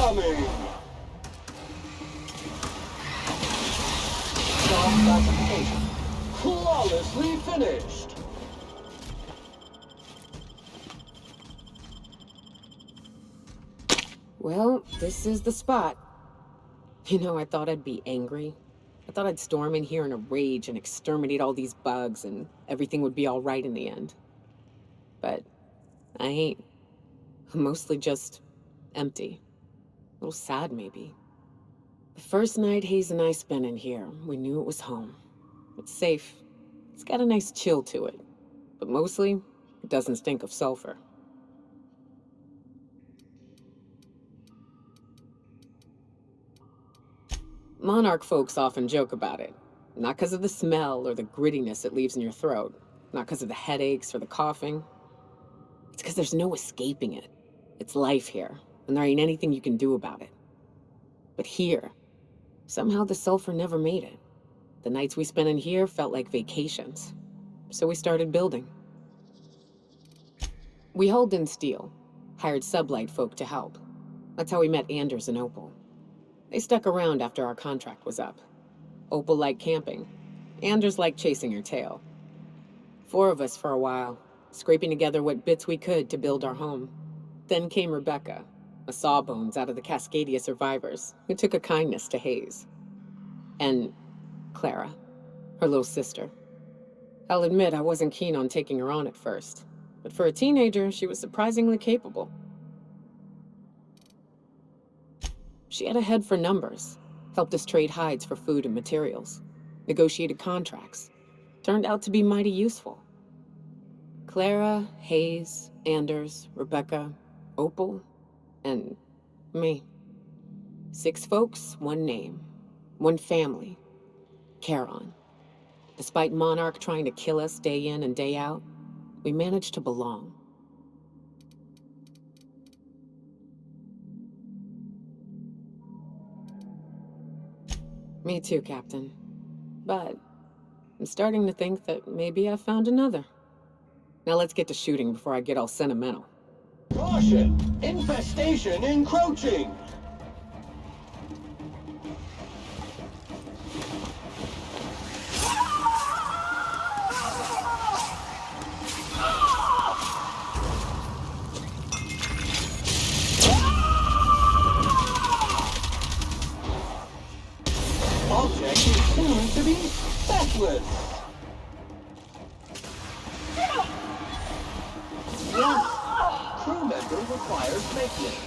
incoming! Self-classification. Flawlessly finished! Well, this is the spot. You know, I thought I'd be angry. I thought I'd storm in here in a rage and exterminate all these bugs and everything would be all right in the end. But I ain't. I'm mostly just empty. A little sad, maybe. The first night Hayes and I spent in here, we knew it was home. It's safe. It's got a nice chill to it. But mostly, it doesn't stink of sulfur. Monarch folks often joke about it. Not because of the smell or the grittiness it leaves in your throat. Not because of the headaches or the coughing. It's because there's no escaping it. It's life here, and there ain't anything you can do about it. But here, somehow the sulfur never made it. The nights we spent in here felt like vacations. So we started building. We hauled in steel, hired sublight folk to help. That's how we met Anders and Opal. They stuck around after our contract was up. Opal liked camping. Anders liked chasing her tail. 4 of us for a while, scraping together what bits we could to build our home. Then came Rebecca, a sawbones out of the Cascadia survivors, who took a kindness to Hayes. And Clara, her little sister. I'll admit I wasn't keen on taking her on at first, but for a teenager, she was surprisingly capable. She had a head for numbers, helped us trade hides for food and materials, negotiated contracts. Turned out to be mighty useful. Clara, Hayes, Anders, Rebecca, Opal, and me. 6 folks, 1 name, 1 family. Charon. Despite Monarch trying to kill us day in and day out, we managed to belong. Me too, Captain. But I'm starting to think that maybe I found another. Now let's get to shooting before I get all sentimental. Caution! Infestation encroaching! Object is soon to be speckless! Yes! Crew member requires maintenance.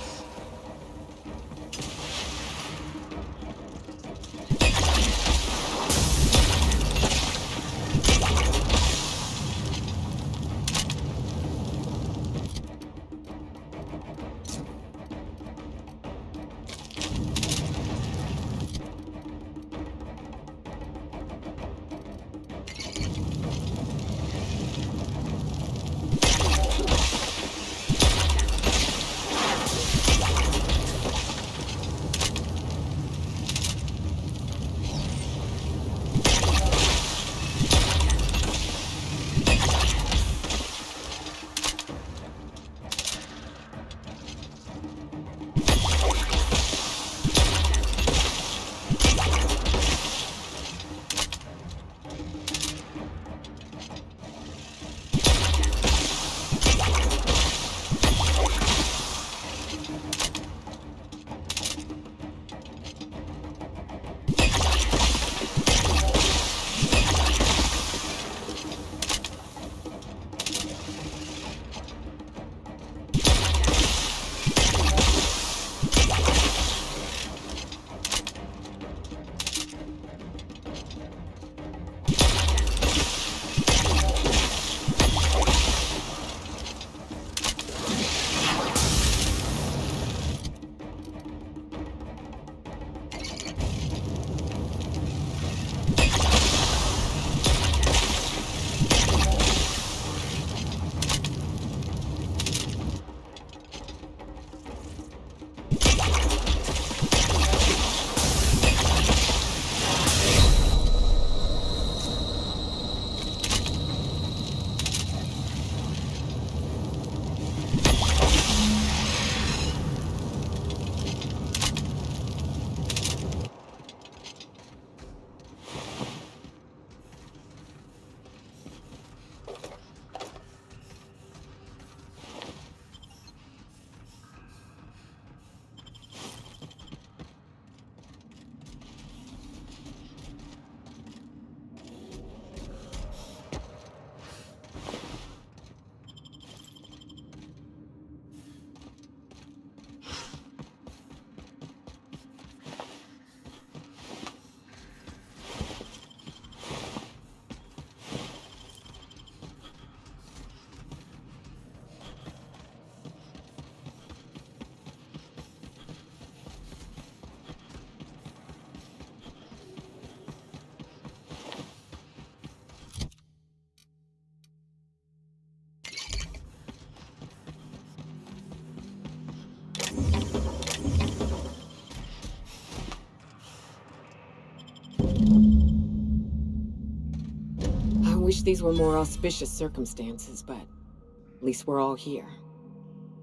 wish these were more auspicious circumstances, but at least we're all here.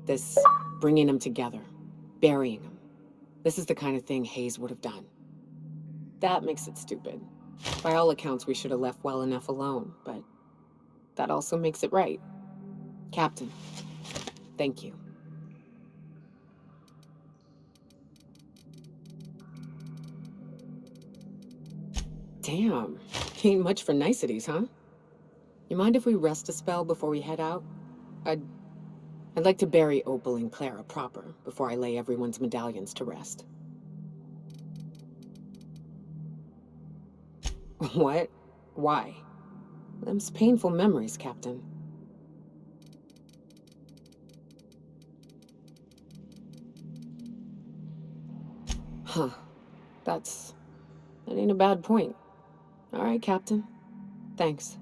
This bringing them together, burying them. This is the kind of thing Hayes would have done. That makes it stupid. By all accounts, we should have left well enough alone, but that also makes it right. Captain, thank you. Damn, ain't much for niceties, huh? You mind if we rest a spell before we head out? I'd like to bury Opal and Clara proper before I lay everyone's medallions to rest. What? Why? Them's painful memories, Captain. Huh. That ain't a bad point. All right, Captain. Thanks.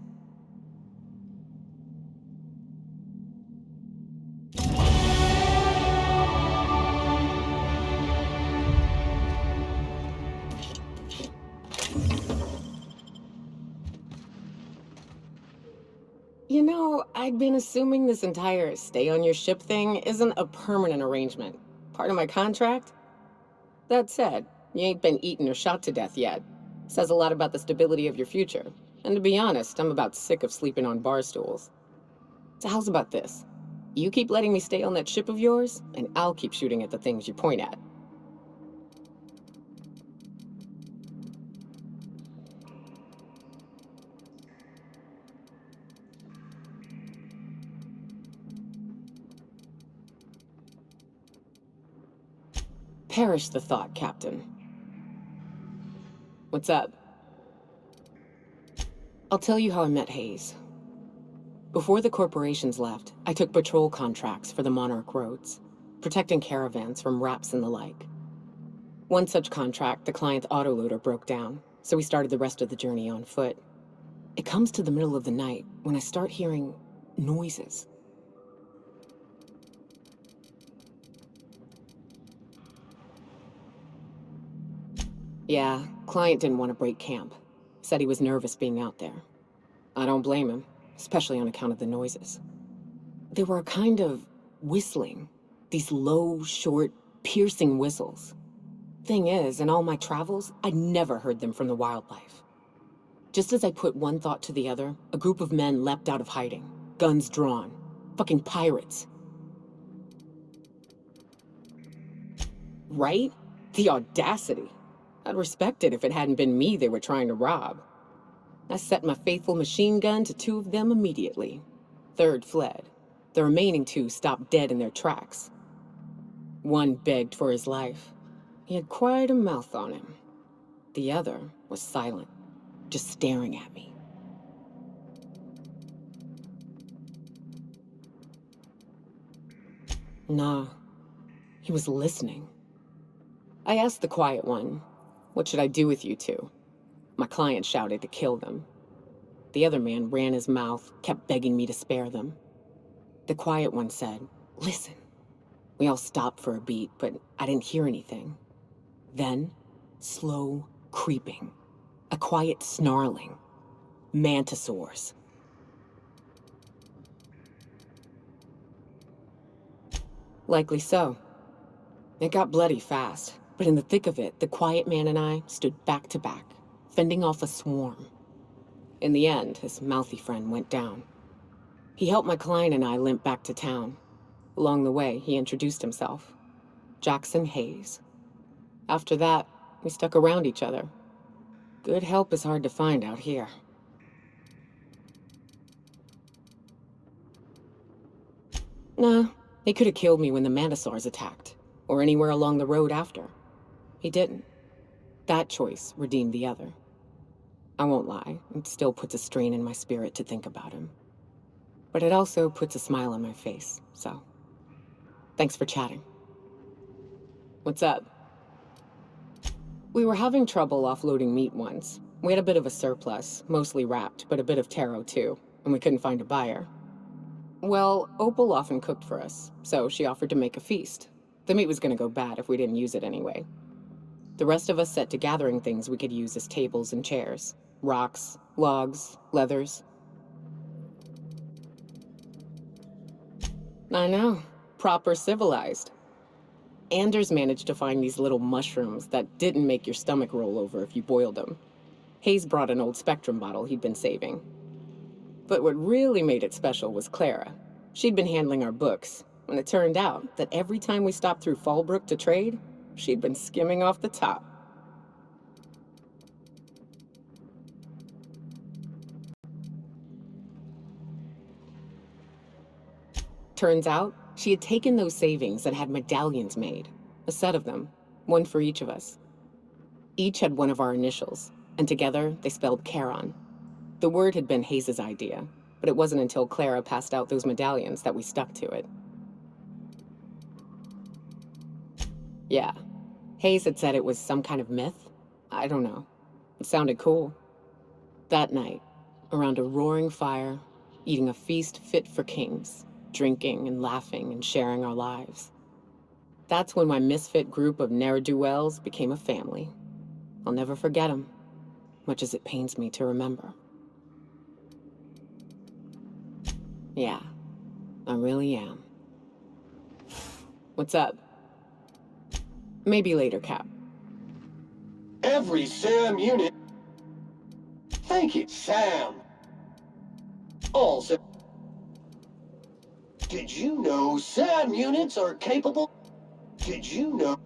You know, I'd been assuming this entire stay on your ship thing isn't a permanent arrangement. Part of my contract? That said, you ain't been eaten or shot to death yet. Says a lot about the stability of your future. And to be honest, I'm about sick of sleeping on bar stools. So how's about this? You keep letting me stay on that ship of yours, and I'll keep shooting at the things you point at. Perish the thought, Captain. What's up? I'll tell you how I met Hayes. Before the corporations left, I took patrol contracts for the Monarch Roads, protecting caravans from raps and the like. One such contract, the client's autoloader broke down, so we started the rest of the journey on foot. It comes to the middle of the night when I start hearing noises. Yeah, client didn't want to break camp. Said he was nervous being out there. I don't blame him, especially on account of the noises. They were a kind of whistling. These low, short, piercing whistles. Thing is, in all my travels, I'd never heard them from the wildlife. Just as I put one thought to the other, a group of men leapt out of hiding, guns drawn. Fucking pirates. Right? The audacity. I'd respect it if it hadn't been me they were trying to rob. I set my faithful machine gun to two of them immediately. Third fled. The remaining two stopped dead in their tracks. One begged for his life. He had quite a mouth on him. The other was silent, just staring at me. Nah, he was listening. I asked the quiet one, "What should I do with you two?" My client shouted to kill them. The other man ran his mouth, kept begging me to spare them. The quiet one said, "Listen." We all stopped for a beat, but I didn't hear anything. Then, slow creeping. A quiet snarling. Mantisaurs. Likely so. It got bloody fast, but in the thick of it, the quiet man and I stood back to back, fending off a swarm. In the end, his mouthy friend went down. He helped my client and I limp back to town. Along the way, he introduced himself. Jackson Hayes. After that, we stuck around each other. Good help is hard to find out here. Nah, he could have killed me when the Mantisaurs attacked, or anywhere along the road after. He didn't. That choice redeemed the other. I won't lie, it still puts a strain in my spirit to think about him. But it also puts a smile on my face, so... Thanks for chatting. What's up? We were having trouble offloading meat once. We had a bit of a surplus, mostly wrapped, but a bit of taro too, and we couldn't find a buyer. Well, Opal often cooked for us, so she offered to make a feast. The meat was gonna go bad if we didn't use it anyway. The rest of us set to gathering things we could use as tables and chairs. Rocks, logs, leathers. I know. Proper civilized. Anders managed to find these little mushrooms that didn't make your stomach roll over if you boiled them. Hayes brought an old Spectrum bottle he'd been saving. But what really made it special was Clara. She'd been handling our books, and it turned out that every time we stopped through Fallbrook to trade, she'd been skimming off the top. Turns out, she had taken those savings and had medallions made. A set of them, one for each of us. Each had one of our initials, and together they spelled Charon. The word had been Hayes' idea, but it wasn't until Clara passed out those medallions that we stuck to it. Yeah, Hayes had said it was some kind of myth. I don't know. It sounded cool. That night, around a roaring fire, eating a feast fit for kings, drinking and laughing and sharing our lives. That's when my misfit group of ne'er-do-wells became a family. I'll never forget them, much as it pains me to remember. Yeah, I really am. What's up? Maybe later, Cap. Every SAM unit. Thank you, Sam. Also, did you know SAM units are capable? Did you know?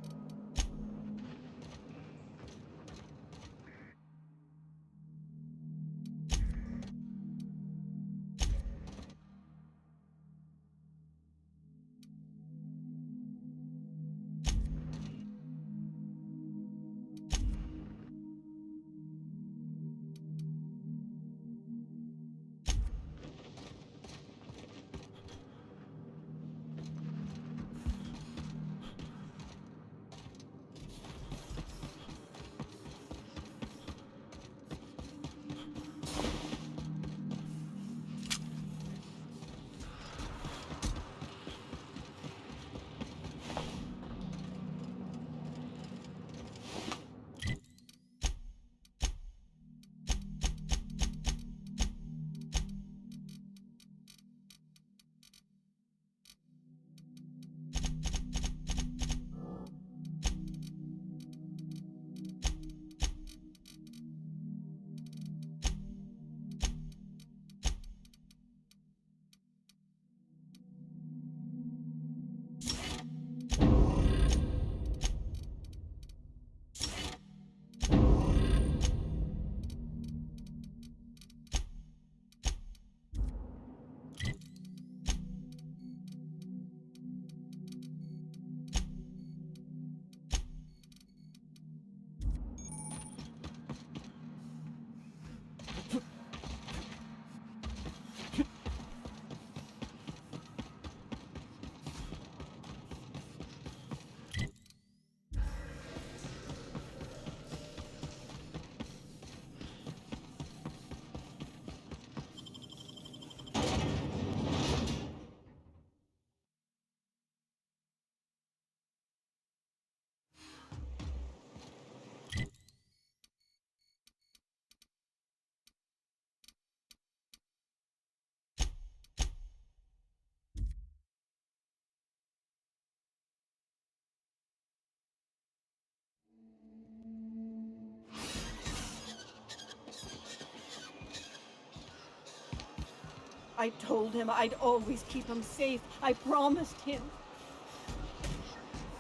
I told him I'd always keep him safe. I promised him.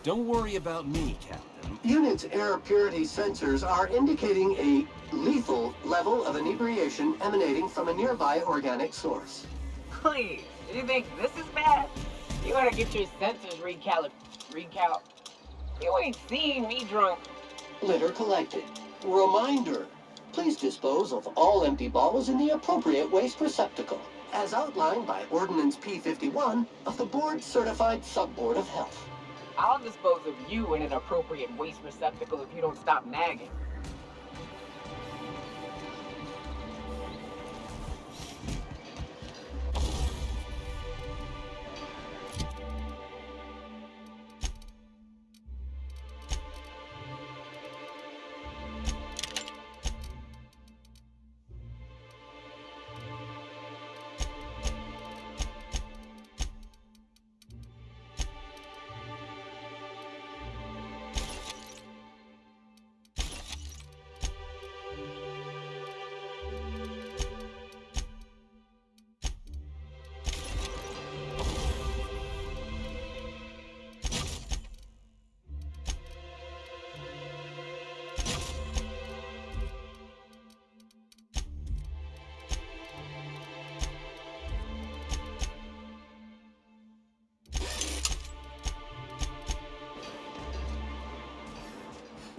Don't worry about me, Captain. Unit's air purity sensors are indicating a lethal level of inebriation emanating from a nearby organic source. Please, you think this is bad? You gotta get your sensors recount. You ain't seen me drunk. Litter collected. Reminder, please dispose of all empty bottles in the appropriate waste receptacle, as outlined by Ordinance P51 of the Board-Certified Sub-Board of Health. I'll dispose of you in an appropriate waste receptacle if you don't stop nagging.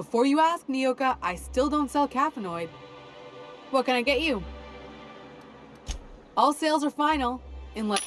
Before you ask, Nyoka, I still don't sell caffeinoid. What can I get you? All sales are final, unless...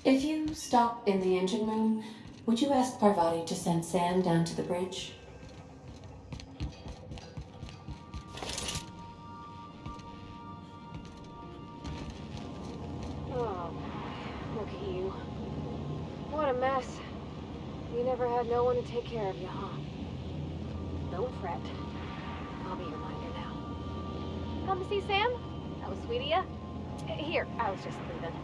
If you stop in the engine room, would you ask Parvati to send Sam down to the bridge? Oh, look at you. What a mess. You never had no one to take care of you, huh? Don't fret. I'll be your minder now. Come to see Sam? That was sweet of ya. Here, I was just leaving.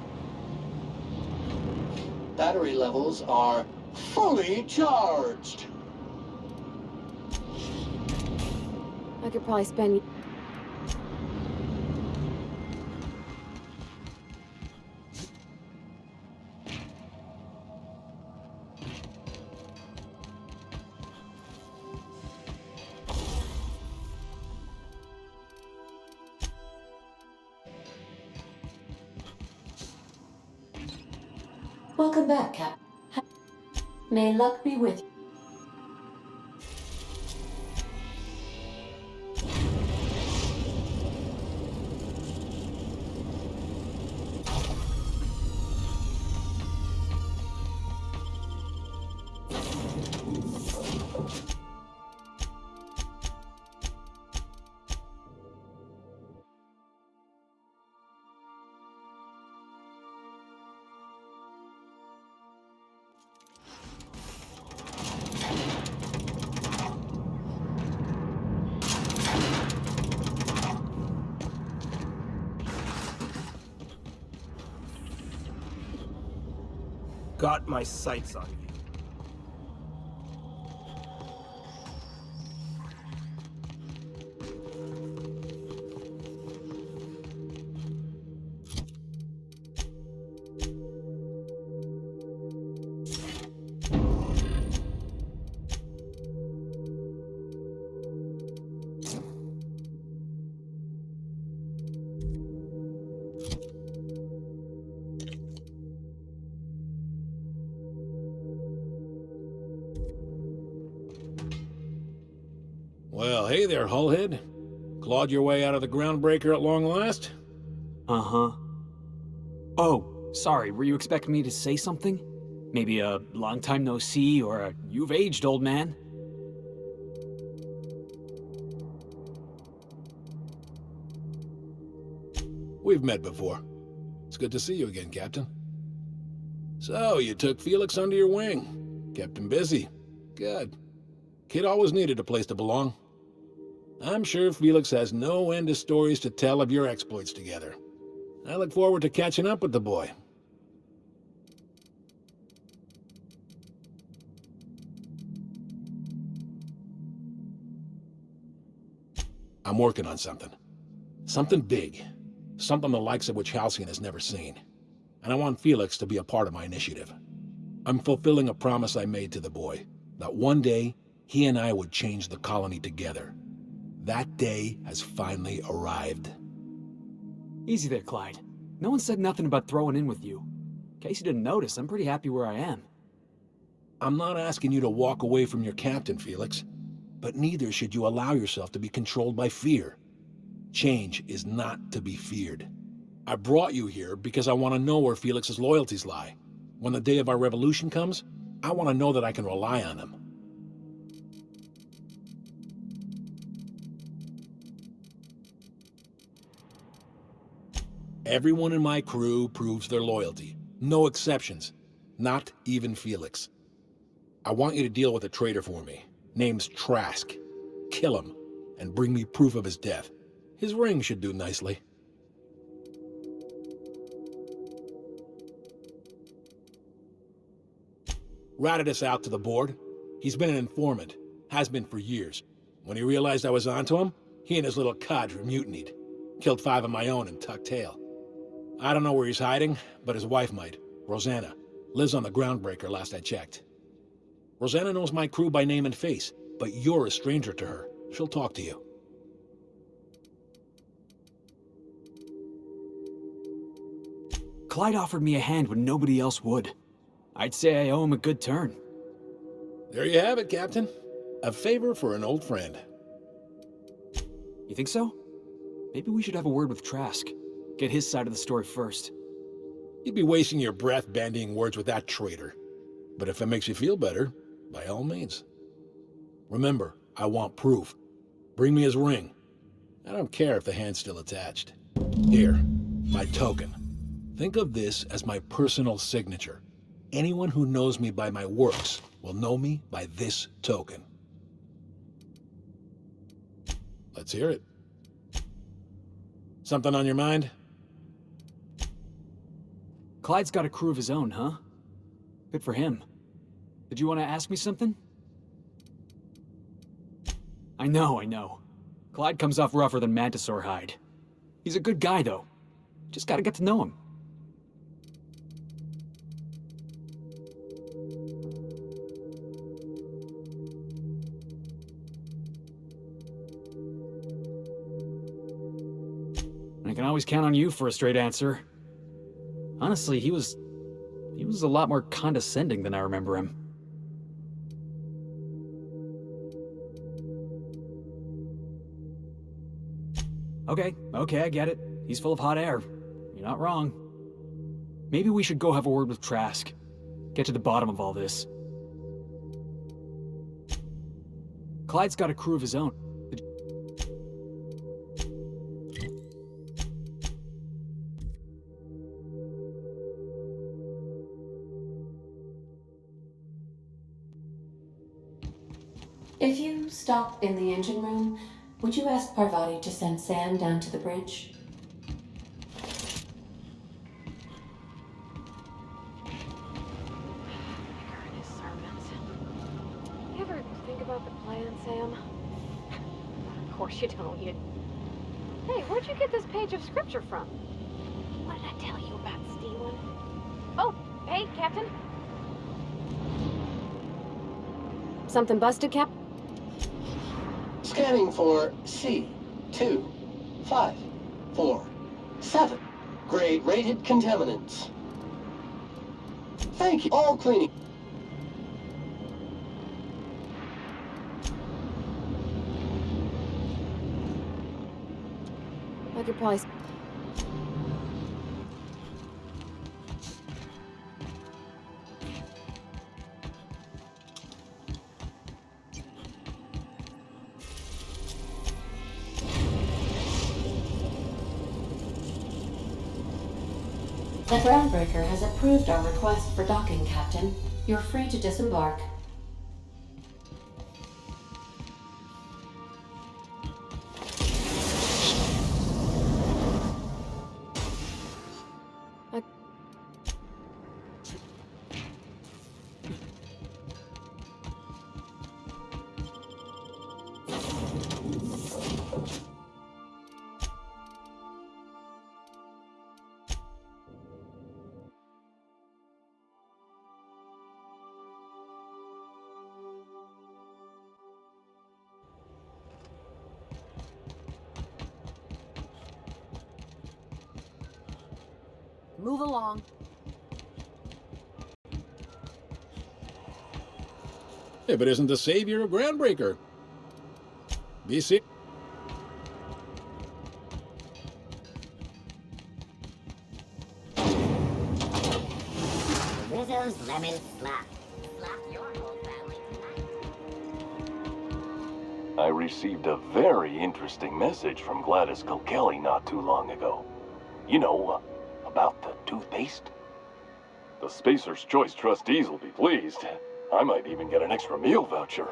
Battery levels are fully charged. I could probably spend... Welcome back, Cap. May luck be with you. Got my sights on you. Well, hey there, Hullhead. Clawed your way out of the groundbreaker at long last? Uh-huh. Oh, sorry, were you expecting me to say something? Maybe a long time no see, or a you've aged, old man? We've met before. It's good to see you again, Captain. So, you took Felix under your wing. Kept him busy. Good. Kid always needed a place to belong. I'm sure Felix has no end of stories to tell of your exploits together. I look forward to catching up with the boy. I'm working on something. Something big. Something the likes of which Halcyon has never seen. And I want Felix to be a part of my initiative. I'm fulfilling a promise I made to the boy, that one day he and I would change the colony together. That day has finally arrived. Easy there, Clyde. No one said nothing about throwing in with you. In case you didn't notice, I'm pretty happy where I am. I'm not asking you to walk away from your captain, Felix. But neither should you allow yourself to be controlled by fear. Change is not to be feared. I brought you here because I want to know where Felix's loyalties lie. When the day of our revolution comes, I want to know that I can rely on him. Everyone in my crew proves their loyalty. No exceptions. Not even Felix. I want you to deal with a traitor for me. Name's Trask. Kill him, and bring me proof of his death. His ring should do nicely. Ratted us out to the board. He's been an informant. Has been for years. When he realized I was onto him, he and his little cadre mutinied. Killed 5 of my own and tucked tail. I don't know where he's hiding, but his wife might. Rosanna. Lives on the Groundbreaker last I checked. Rosanna knows my crew by name and face, but you're a stranger to her. She'll talk to you. Clyde offered me a hand when nobody else would. I'd say I owe him a good turn. There you have it, Captain. A favor for an old friend. You think so? Maybe we should have a word with Trask. Get his side of the story first. You'd be wasting your breath bandying words with that traitor. But if it makes you feel better, by all means. Remember, I want proof. Bring me his ring. I don't care if the hand's still attached. Here, my token. Think of this as my personal signature. Anyone who knows me by my works will know me by this token. Let's hear it. Something on your mind? Clyde's got a crew of his own, huh? Good for him. Did you want to ask me something? I know. Clyde comes off rougher than Mantisaur hide. He's a good guy, though. Just gotta get to know him. I can always count on you for a straight answer. Honestly, he was a lot more condescending than I remember him. Okay, I get it. He's full of hot air. You're not wrong. Maybe we should go have a word with Trask. Get to the bottom of all this. Clyde's got a crew of his own. If you stop in the engine room, would you ask Parvati to send Sam down to the bridge? His sermons. You ever think about the plan, Sam? Of course you don't. Hey, where'd you get this page of scripture from? What did I tell you about stealing? Oh, hey, Captain. Something busted, Cap? Scanning for C2, 5, 4, 7. Grade rated contaminants. Thank you. All cleaning. I could probably... The Groundbreaker has approved our request for docking, Captain. You're free to disembark. Move along. Yeah, but isn't the savior a Groundbreaker? BC. Rizzo's lemon slap. Slap your whole family tonight. I received a very interesting message from Gladys Kilkelly not too long ago. You know, about the toothpaste. The Spacer's Choice trustees will be pleased. I might even get an extra meal voucher.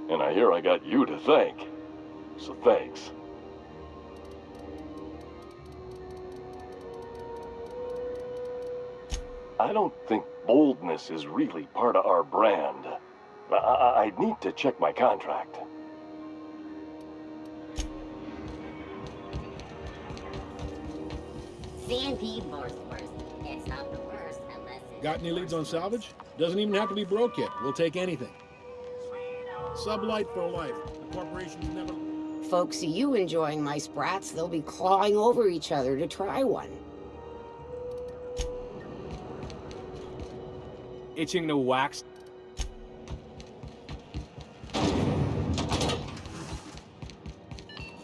And I hear I got you to thank. So thanks. I don't think boldness is really part of our brand. I need to check my contract. C&P worst. It's not the worst unless it's... Got any leads on salvage? Doesn't even have to be broke yet. We'll take anything. Sublight for life. The corporation's never... Folks see you enjoying my sprats, they'll be clawing over each other to try one. Itching to wax.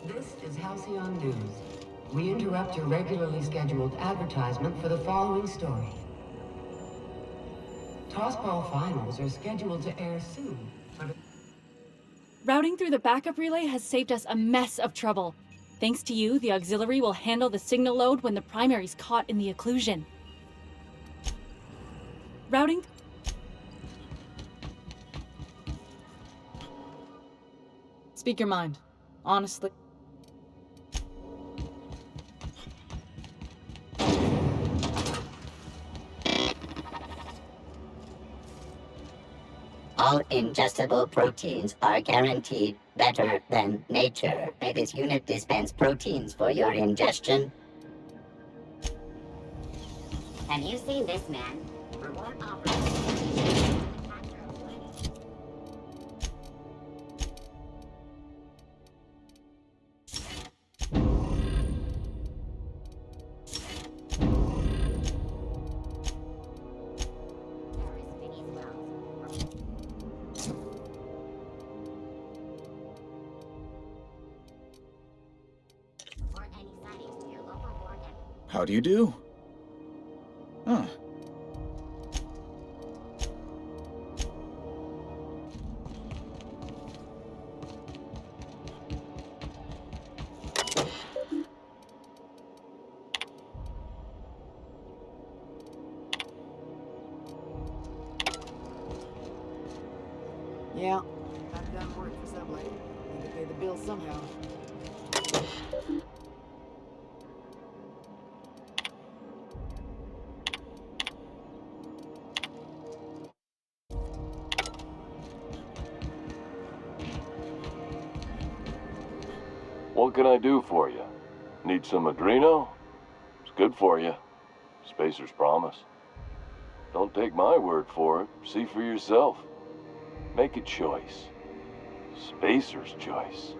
This is Halcyon News. We interrupt your regularly scheduled advertisement for the following story. Tossball finals are scheduled to air soon, but... Routing through the backup relay has saved us a mess of trouble. Thanks to you, the auxiliary will handle the signal load when the primary's caught in the occlusion. Routing... Speak your mind. Honestly. All ingestible proteins are guaranteed better than nature. May this unit dispense proteins for your ingestion. Have you seen this man? Reward offers. How do you do? Huh. Yeah, I've done work for somebody. Need to pay the bill somehow. What can I do for you? Need some Adreno? It's good for you. Spacer's promise. Don't take my word for it. See for yourself. Make a choice. Spacer's choice.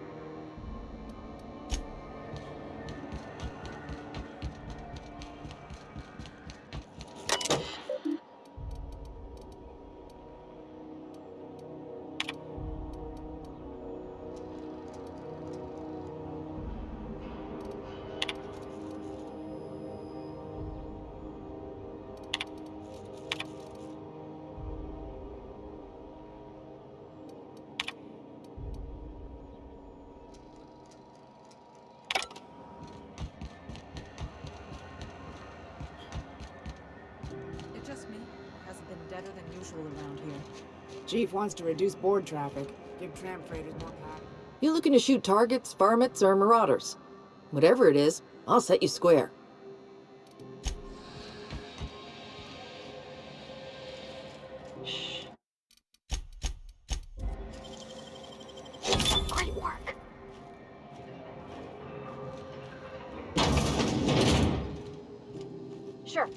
Just me. Hasn't been deader than usual around here. Chief wants to reduce board traffic, give tram freighters more power. You looking to shoot targets, varmints, or marauders? Whatever it is, I'll set you square. Great work. Sure.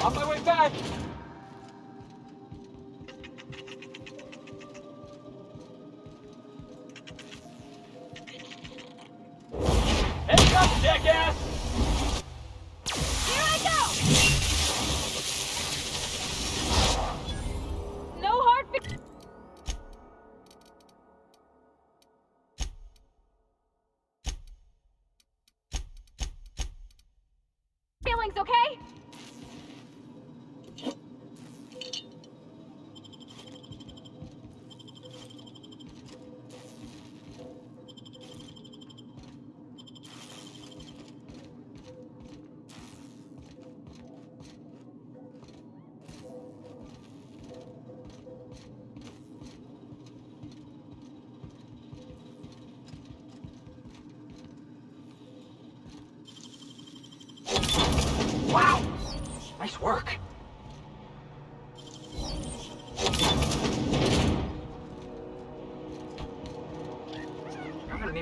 On my way back! Heads up, jackass! Here I go! No hard feelings, okay?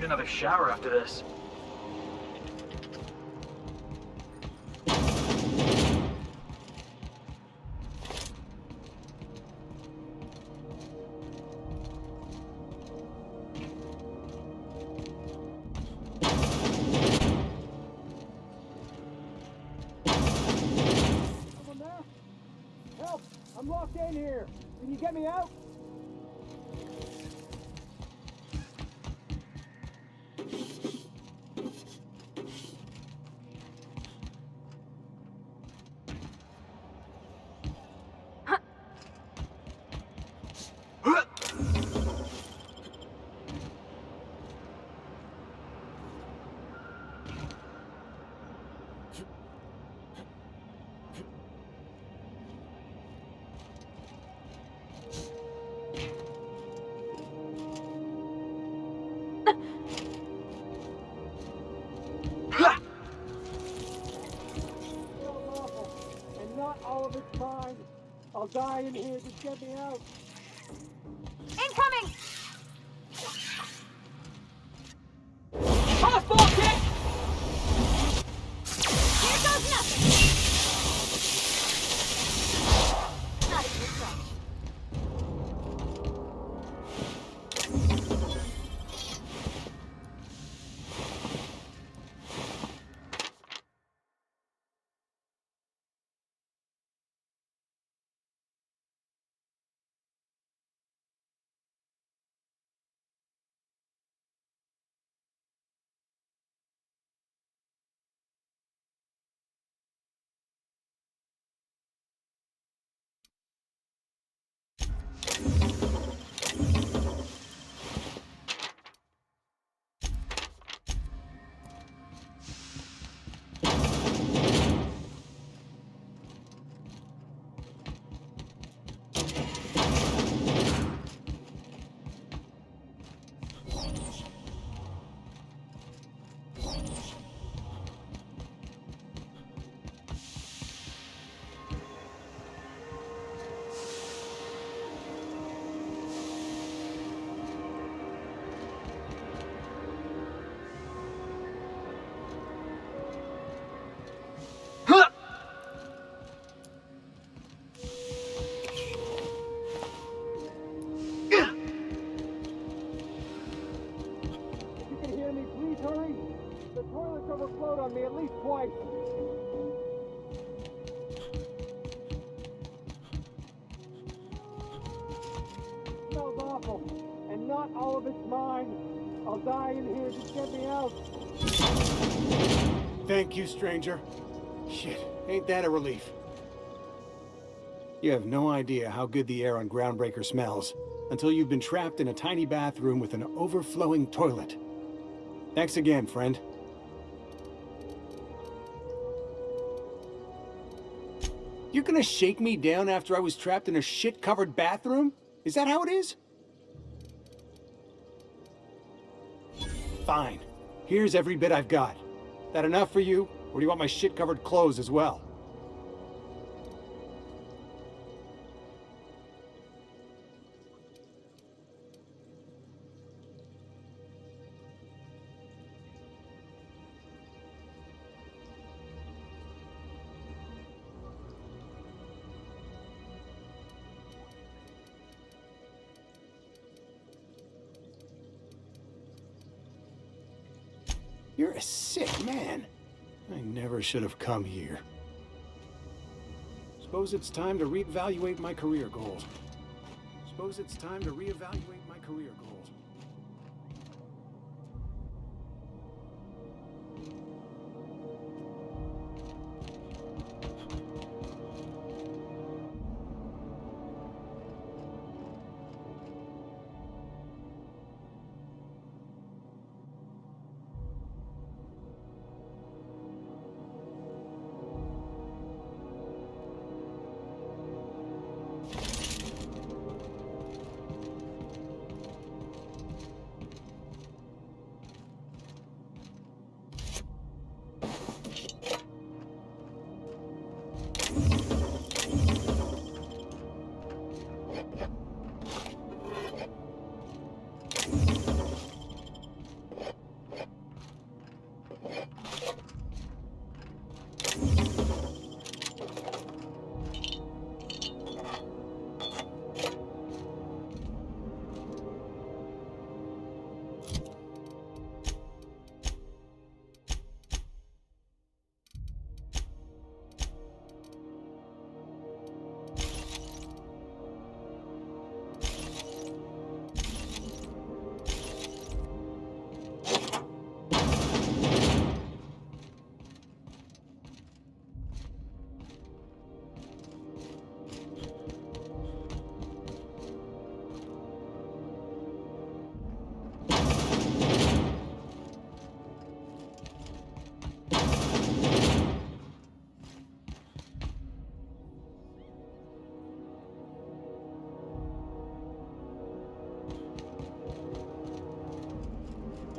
need another shower after this. Help! I'm locked in here. Can you get me out? I'll die in here. Just get me out. Incoming! Crossbow kick! Here goes nothing! Not even a scratch. Overflowed on me at least twice. Smells awful, and not all of it's mine. I'll die in here. Just get me out. Thank you, stranger. Shit, ain't that a relief? You have no idea how good the air on Groundbreaker smells until you've been trapped in a tiny bathroom with an overflowing toilet. Thanks again, friend. You're gonna shake me down after I was trapped in a shit-covered bathroom? Is that how it is? Fine. Here's every bit I've got. That enough for you? Or do you want my shit-covered clothes as well? You're a sick man. I never should have come here. Suppose it's time to reevaluate my career goals. Suppose it's time to reevaluate my career goals.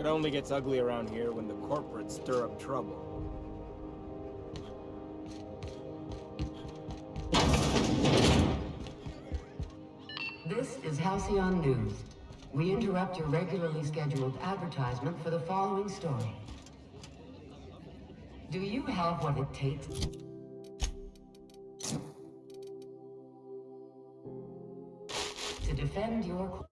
It only gets ugly around here when the corporates stir up trouble. This is Halcyon News. We interrupt your regularly scheduled advertisement for the following story. Do you have what it takes to defend your